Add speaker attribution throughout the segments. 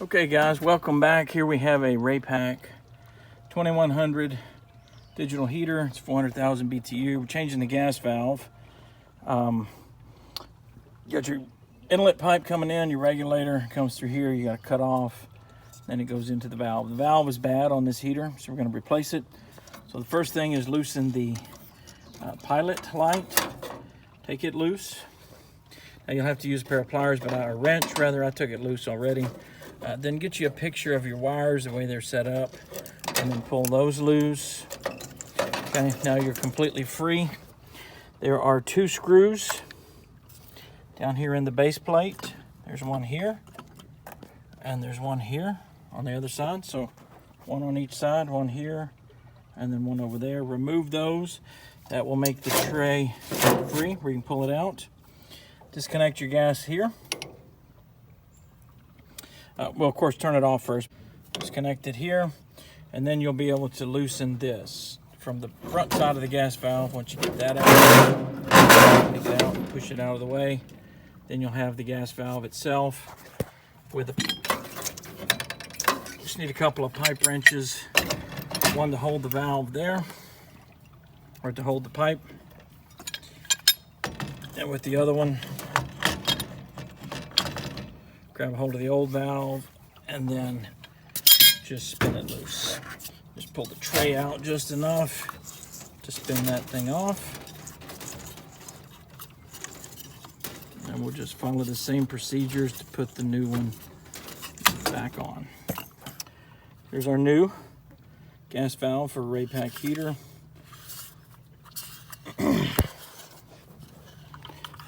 Speaker 1: Okay guys, welcome back. Here we have a Raypak 2100 digital heater. It's 400,000 BTU. We're changing the gas valve. You got your inlet pipe coming in, your regulator comes through here. You got to cut off, then it goes into the valve. The valve is bad on this heater, so we're going to replace it. So the first thing is loosen the pilot light. Take it loose. Now you'll have to use a pair of pliers, but a wrench rather. I took it loose already. Then get you a picture of your wires, the way they're set up, and then pull those loose. Okay, now you're completely free. There are 2 screws down here in the base plate. There's one here, and there's one here on the other side. So one on each side, one here, and then one over there. Remove those. That will make the tray free where you can pull it out. Disconnect your gas here. Well, of course, turn it off first. Disconnect it here, and then you'll be able to loosen this from the front side of the gas valve. Once you get that out, take it out and push it out of the way. Then you'll have the gas valve itself with just need a couple of pipe wrenches, one to hold the valve there, or to hold the pipe, and with the other one, grab a hold of the old valve and then just spin it loose. Just pull the tray out just enough to spin that thing off. And we'll just follow the same procedures to put the new one back on. Here's our new gas valve for Raypak heater.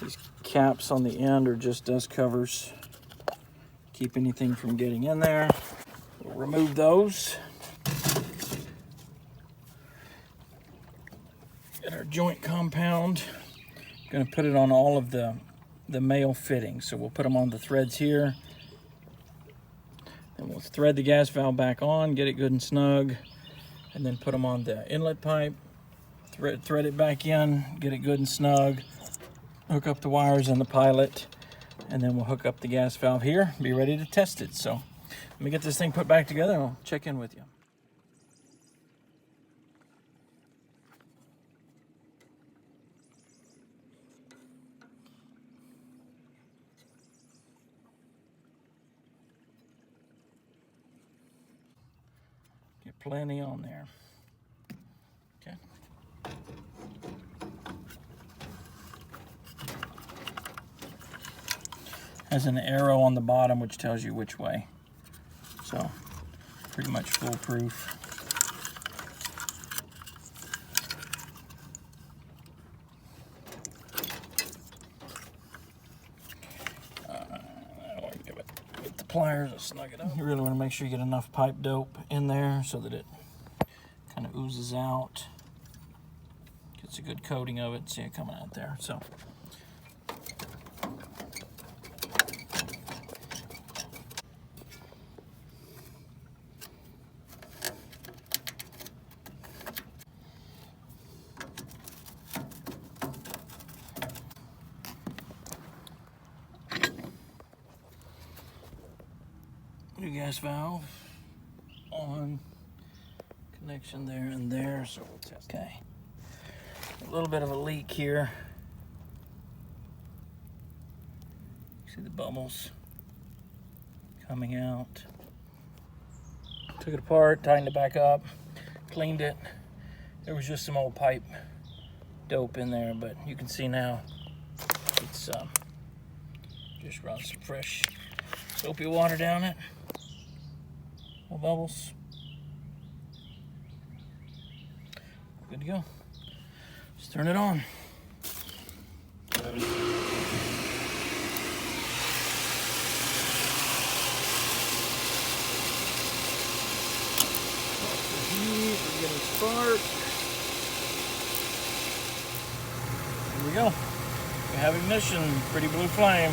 Speaker 1: These caps on the end are just dust covers. Keep anything from getting in there. We'll remove those. Get our joint compound. Going to put it on all of the male fittings. So we'll put them on the threads here. Then we'll thread the gas valve back on, get it good and snug, and then put them on the inlet pipe. Thread it back in, get it good and snug. Hook up the wires in the pilot. And then we'll hook up the gas valve here, be ready to test it. So let me get this thing put back together and I'll check in with you. Get plenty on there. Okay. Has an arrow on the bottom which tells you which way. So pretty much foolproof. Get the pliers and snug it up. You really want to make sure you get enough pipe dope in there so that it kind of oozes out. Gets a good coating of it. See it coming out there. So new gas valve on, connection there and there, so we'll test. Okay, a little bit of a leak here. See the bubbles coming out. Took it apart, tightened it back up, cleaned it. There was just some old pipe dope in there, but you can see now it's just run some fresh soapy water down it. No bubbles. Good to go. Just turn it on. We're getting spark. Here we go. We have ignition. Pretty blue flame.